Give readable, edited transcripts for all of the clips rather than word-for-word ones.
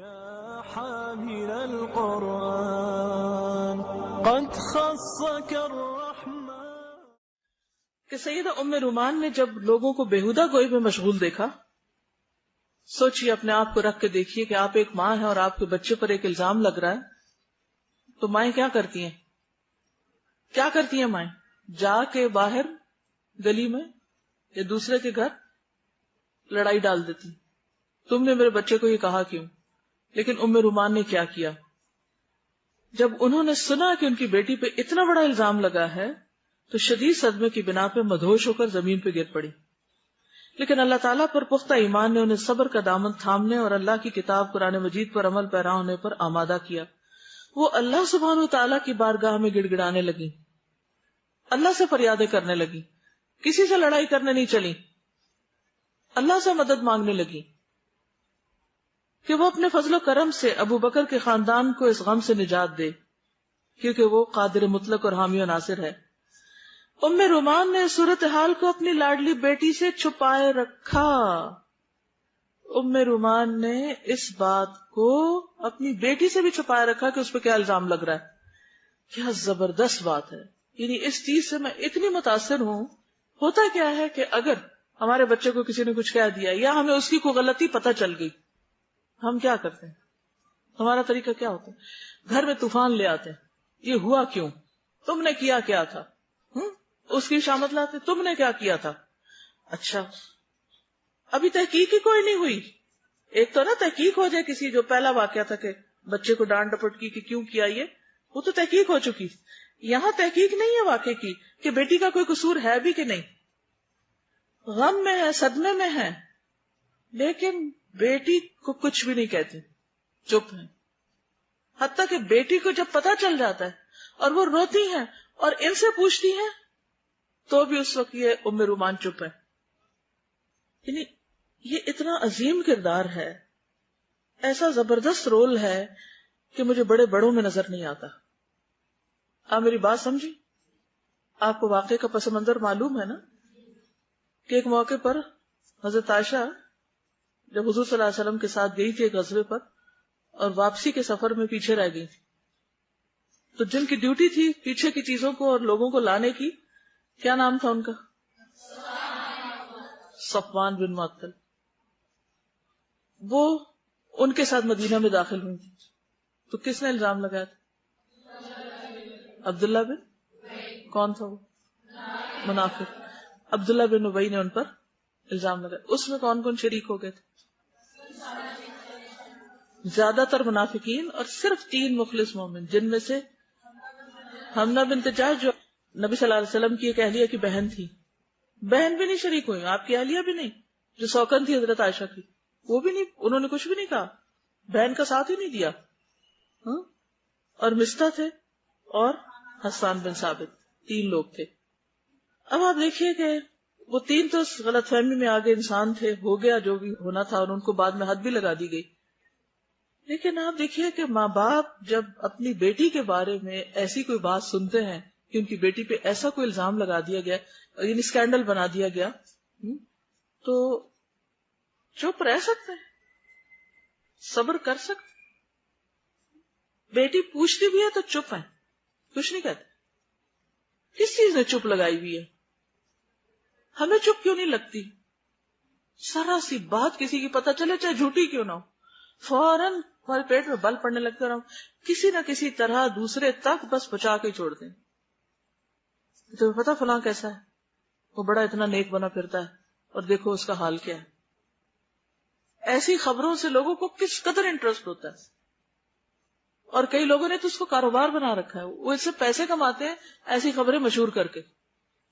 يا حامل القرآن قد خصك الرحمن. کہ سیدہ ام رومان نے جب لوگوں کو بیہودہ گوئی میں مشغول دیکھا، سوچیے اپنے آپ کو رکھ کے دیکھیے کہ آپ ایک ماں ہیں اور آپ کے بچے پر ایک الزام لگ رہا ہے، تو مائیں کیا کرتی ہیں؟ کیا کرتی ہیں مائیں؟ جا کے باہر گلی میں یا دوسرے کے گھر لڑائی ڈال دیتی، تم نے میرے بچے کو یہ کہا کیوں؟ لیکن ام رومان نے کیا کیا؟ جب انہوں نے سنا کہ ان کی بیٹی پہ اتنا بڑا الزام لگا ہے تو شدید صدمے کی بنا پہ مدہوش ہو کر زمین پہ گر پڑی، لیکن اللہ تعالیٰ پر پختہ ایمان نے انہیں صبر کا دامن تھامنے اور اللہ کی کتاب قرآن مجید پر عمل پیرا ہونے پر آمادہ کیا. وہ اللہ سبحانہ و تعالیٰ کی بارگاہ میں گڑ گڑانے لگی، اللہ سے فریادیں کرنے لگی، کسی سے لڑائی کرنے نہیں چلی، اللہ سے مدد مانگنے لگی کہ وہ اپنے فضل و کرم سے ابو بکر کے خاندان کو اس غم سے نجات دے، کیونکہ وہ قادر مطلق اور حامی و ناصر ہے. ام رومان نے صورتحال کو اپنی لاڈلی بیٹی سے چھپائے رکھا. ام رومان نے اس بات کو اپنی بیٹی سے بھی چھپائے رکھا کہ اس پہ کیا الزام لگ رہا ہے. کیا زبردست بات ہے. یعنی اس چیز سے میں اتنی متاثر ہوں. ہوتا کیا ہے کہ اگر ہمارے بچے کو کسی نے کچھ کہہ دیا یا ہمیں اس کی کوئی غلطی پتہ چل گئی، ہم کیا کرتے ہیں؟ ہمارا طریقہ کیا ہوتا ہے؟ گھر میں طوفان لے آتے ہیں، یہ ہوا کیوں؟ تم نے کیا تھا؟ اس کی شامت لاتے، تم نے کیا کیا تھا؟ اچھا ابھی تحقیق ہی کوئی نہیں ہوئی. ایک تو نا تحقیق ہو جائے کسی، جو پہلا واقعہ تھا کہ بچے کو ڈانٹ ڈپٹ کی کہ کیوں کیا یہ، وہ تو تحقیق ہو چکی. یہاں تحقیق نہیں ہے واقعے کی کہ بیٹی کا کوئی قصور ہے بھی کہ نہیں. غم میں ہے، صدمے میں ہے، لیکن بیٹی کو کچھ بھی نہیں کہتی، چپ ہے. حتیٰ کہ بیٹی کو جب پتا چل جاتا ہے اور وہ روتی ہیں اور ان سے پوچھتی ہیں تو بھی اس وقت یہ ام رومان چپ ہے. یعنی یہ اتنا عظیم کردار ہے، ایسا زبردست رول ہے کہ مجھے بڑے بڑوں میں نظر نہیں آتا. آپ میری بات سمجھی؟ آپ کو واقعے کا پس منظر معلوم ہے نا کہ ایک موقع پر حضرت عائشہ جب حضور صلی اللہ علیہ وسلم کے ساتھ گئی تھی ایک غزوے پر اور واپسی کے سفر میں پیچھے رہ گئی، تو جن کی ڈیوٹی تھی پیچھے کی چیزوں کو اور لوگوں کو لانے کی، کیا نام تھا ان کا؟ صفوان بن معطل. وہ ان کے ساتھ مدینہ میں داخل ہوئی تھی، تو کس نے الزام لگایا تھا؟ عبداللہ بن، کون تھا وہ؟ منافق. عبداللہ بن ابی نے ان پر الزام لگایا. اس میں کون کون شریک ہو گئے تھے؟ زیادہ تر منافقین اور صرف 3 مخلص مومن، جن میں سے حمنہ بنت جحش جو نبی صلی اللہ علیہ وسلم کی ایک اہلیہ کی بہن تھی، بہن بھی نہیں شریک ہوئی، آپ کی اہلیہ بھی نہیں، جو سوکن تھی حضرت عائشہ کی، وہ بھی نہیں، انہوں نے کچھ بھی نہیں کہا، بہن کا ساتھ ہی نہیں دیا. اور مستہ تھے اور حسان بن ثابت، 3 لوگ تھے. اب آپ دیکھیے کہ وہ 3 تو غلط فہمی میں آگے انسان تھے، ہو گیا جو بھی ہونا تھا، اور ان کو بعد میں حد بھی لگا دی گئی. لیکن آپ دیکھیے کہ ماں باپ جب اپنی بیٹی کے بارے میں ایسی کوئی بات سنتے ہیں کہ ان کی بیٹی پہ ایسا کوئی الزام لگا دیا گیا، یعنی اسکینڈل بنا دیا گیا، تو چپ رہ سکتے ہیں؟ صبر کر سکتے؟ بیٹی پوچھتی بھی ہے تو چپ ہے، کچھ نہیں کہتے. کس چیز نے چپ لگائی ہوئی ہے؟ ہمیں چپ کیوں نہیں لگتی؟ ذرا سی بات کسی کی پتہ چلے، چاہے جھوٹی کیوں نہ ہو، فوراً ہمارے پیٹ میں بل پڑنے لگتا ہے، کسی نہ کسی طرح دوسرے تک بس پہنچا کے چھوڑ دیں. تو پتا فلاں کیسا ہے، وہ بڑا اتنا نیک بنا پھرتا ہے، اور دیکھو اس کا حال کیا ہے. ایسی خبروں سے لوگوں کو کس قدر انٹرسٹ ہوتا ہے، اور کئی لوگوں نے تو اس کو کاروبار بنا رکھا ہے. وہ اس سے پیسے کماتے ہیں ایسی خبریں مشہور کر کے،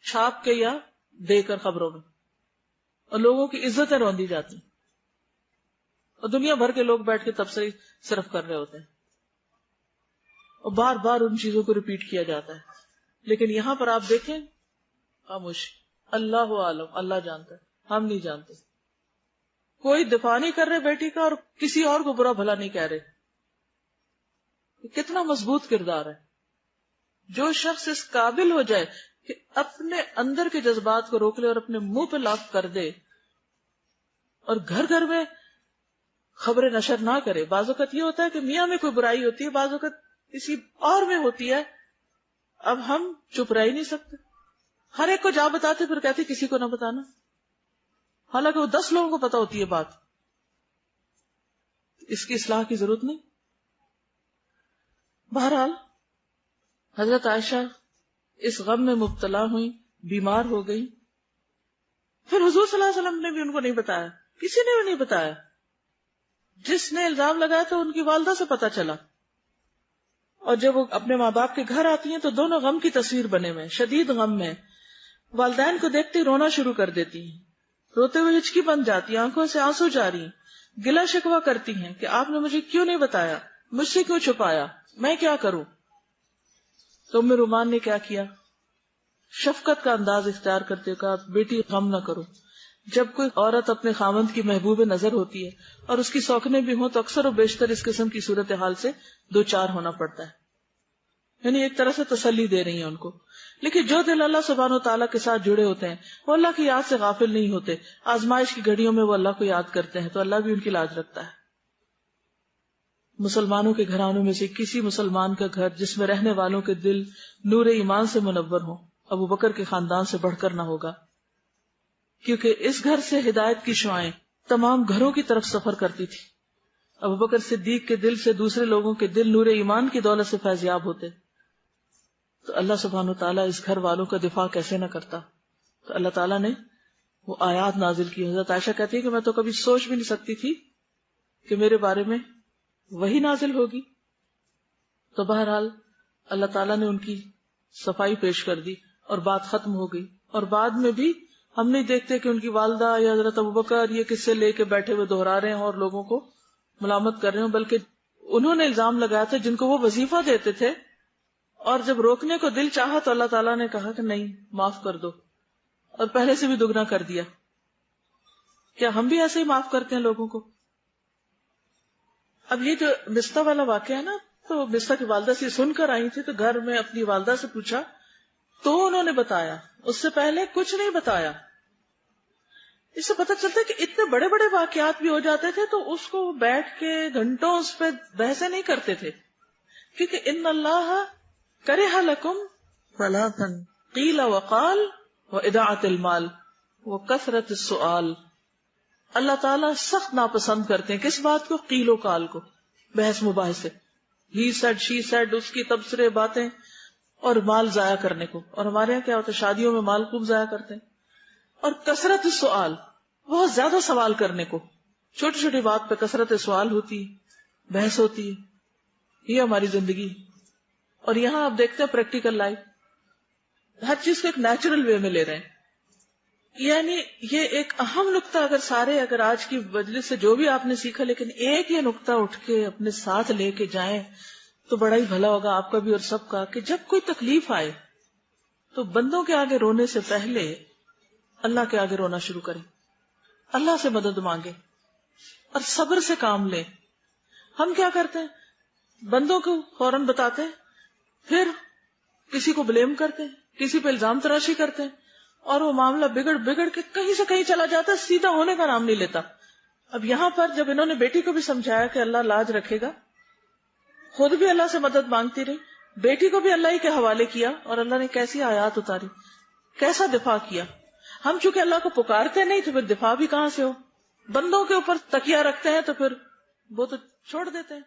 چھاپ کے یا دے کر خبروں میں، اور لوگوں کی عزتیں روندی جاتی ہیں، اور دنیا بھر کے لوگ بیٹھ کے تبصرے صرف کر رہے ہوتے ہیں، اور بار بار ان چیزوں کو ریپیٹ کیا جاتا ہے. لیکن یہاں پر آپ دیکھیں، خاموش، اللہ عالم، اللہ جانتا ہے، ہم نہیں جانتے. کوئی دفاع نہیں کر رہے بیٹی کا اور کسی اور کو برا بھلا نہیں کہہ رہے. کتنا مضبوط کردار ہے. جو شخص اس قابل ہو جائے کہ اپنے اندر کے جذبات کو روک لے اور اپنے منہ پہ لاک کر دے، اور گھر گھر میں خبریں نشر نہ کرے. بعض اوقات یہ ہوتا ہے کہ میاں میں کوئی برائی ہوتی ہے, بعض اوقات کسی اور میں ہوتی ہے, اب ہم چپ رہ ہی نہیں سکتے. ہر ایک کو جا بتاتے پھر کہتے کسی کو نہ بتانا, حالانکہ وہ 10 لوگوں کو پتا ہوتی ہے بات. اس کی اصلاح کی ضرورت نہیں. بہرحال حضرت عائشہ اس غم میں مبتلا ہوئی, بیمار ہو گئی. پھر حضور صلی اللہ علیہ وسلم نے بھی ان کو نہیں بتایا, کسی نے بھی نہیں بتایا. جس نے الزام لگایا تھا ان کی والدہ سے پتا چلا, اور جب وہ اپنے ماں باپ کے گھر آتی ہیں تو دونوں غم کی تصویر بنے ہوئے, شدید غم میں. والدین کو دیکھتے ہی رونا شروع کر دیتی ہیں, روتے ہوئے ہچکی بن جاتی, آنکھوں سے آنسو جاری, گلا شکوہ کرتی ہیں کہ آپ نے مجھے کیوں نہیں بتایا, مجھ سے کیوں چھپایا, میں کیا کروں. تو ام رومان نے کیا کیا, شفقت کا انداز اختیار کرتے کہا بیٹی غم نہ کرو. جب کوئی عورت اپنے خاوند کی محبوب نظر ہوتی ہے اور اس کی سوکھنے بھی ہوں تو اکثر و بیشتر اس قسم کی صورتحال سے دو چار ہونا پڑتا ہے. یعنی ایک طرح سے تسلی دے رہی ہیں ان کو. لیکن جو دل اللہ سبحانہ و تعالیٰ کے ساتھ جڑے ہوتے ہیں وہ اللہ کی یاد سے غافل نہیں ہوتے. آزمائش کی گھڑیوں میں وہ اللہ کو یاد کرتے ہیں تو اللہ بھی ان کی لاج رکھتا ہے. مسلمانوں کے گھرانوں میں سے کسی مسلمان کا گھر جس میں رہنے والوں کے دل نور ایمان سے منور ہوں, ابو بکر کے خاندان سے بڑھ کر نہ ہوگا, کیونکہ اس گھر سے ہدایت کی شعائیں تمام گھروں کی طرف سفر کرتی تھی. ابو بکر صدیق کے دل سے دوسرے لوگوں کے دل نور ایمان کی دولت سے فیضیاب ہوتے. تو اللہ سبحانہ وتعالیٰ اس گھر والوں کا دفاع کیسے نہ کرتا. تو اللہ تعالیٰ نے وہ آیات نازل کی. حضرت عائشہ کہتی ہے کہ میں تو کبھی سوچ بھی نہیں سکتی تھی کہ میرے بارے میں وہی نازل ہوگی. تو بہرحال اللہ تعالیٰ نے ان کی صفائی پیش کر دی اور بات ختم ہو گئی. اور بعد میں بھی ہم نہیں دیکھتے کہ ان کی والدہ یا حضرت ابوبکر یہ قصے لے کے بیٹھے ہوئے دہرا رہے ہیں اور لوگوں کو ملامت کر رہے ہوں, بلکہ انہوں نے الزام لگایا تھا جن کو وہ وظیفہ دیتے تھے, اور جب روکنے کو دل چاہا تو اللہ تعالیٰ نے کہا کہ نہیں, معاف کر دو, اور پہلے سے بھی دگنا کر دیا. کیا ہم بھی ایسے ہی معاف کرتے ہیں لوگوں کو؟ اب یہ جو مستہ والا واقعہ ہے نا, تو مستہ کی والدہ سے سن کر آئی تھی تو گھر میں اپنی والدہ سے پوچھا تو انہوں نے بتایا, اس سے پہلے کچھ نہیں بتایا. اس سے پتہ چلتا ہے کہ اتنے بڑے بڑے واقعات بھی ہو جاتے تھے تو اس کو بیٹھ کے گھنٹوں اس پہ بحثیں نہیں کرتے تھے, کیونکہ ان اللہ کرہ لکم ثلاثا قیل وقال واضاعۃ المال وکثرۃ السؤال. اللہ تعالیٰ سخت ناپسند کرتے ہیں کس بات کو؟ قیل و قال کو, بحث مباحثے, ہی سیڈ شی سیڈ, اس کی تبصرے باتیں, اور مال ضائع کرنے کو. اور ہمارے یہاں کیا ہوتا ہے, شادیوں میں مال خوب ضائع کرتے ہیں. اور کثرت السؤال, بہت زیادہ سوال کرنے کو, چھوٹی چھوٹی بات پہ کثرت سوال ہوتی ہے, بحث ہوتی ہے. یہ ہماری زندگی. اور یہاں آپ دیکھتے ہیں پریکٹیکل لائف, ہر چیز کو ایک نیچرل وے میں لے رہے ہیں. یعنی یہ ایک اہم نقطہ اگر آج کی مجلس سے جو بھی آپ نے سیکھا, لیکن ایک یہ نقطہ اٹھ کے اپنے ساتھ لے کے جائیں تو بڑا ہی بھلا ہوگا آپ کا بھی اور سب کا, کہ جب کوئی تکلیف آئے تو بندوں کے آگے رونے سے پہلے اللہ کے آگے رونا شروع کریں, اللہ سے مدد مانگے اور صبر سے کام لیں. ہم کیا کرتے ہیں, بندوں کو فوراً بتاتے ہیں, پھر کسی کو بلیم کرتے ہیں, کسی پہ الزام تراشی کرتے ہیں, اور وہ معاملہ بگڑ کے کہیں سے کہیں چلا جاتا ہے, سیدھا ہونے کا نام نہیں لیتا. اب یہاں پر جب انہوں نے بیٹی کو بھی سمجھایا کہ اللہ لاج رکھے گا, خود بھی اللہ سے مدد مانگتی رہی, بیٹی کو بھی اللہ ہی کے حوالے کیا, اور اللہ نے کیسی آیات اتاری, کیسا دفاع کیا. ہم چونکہ اللہ کو پکارتے نہیں تو پھر دفاع بھی کہاں سے ہو, بندوں کے اوپر تکیہ رکھتے ہیں تو پھر وہ تو چھوڑ دیتے ہیں.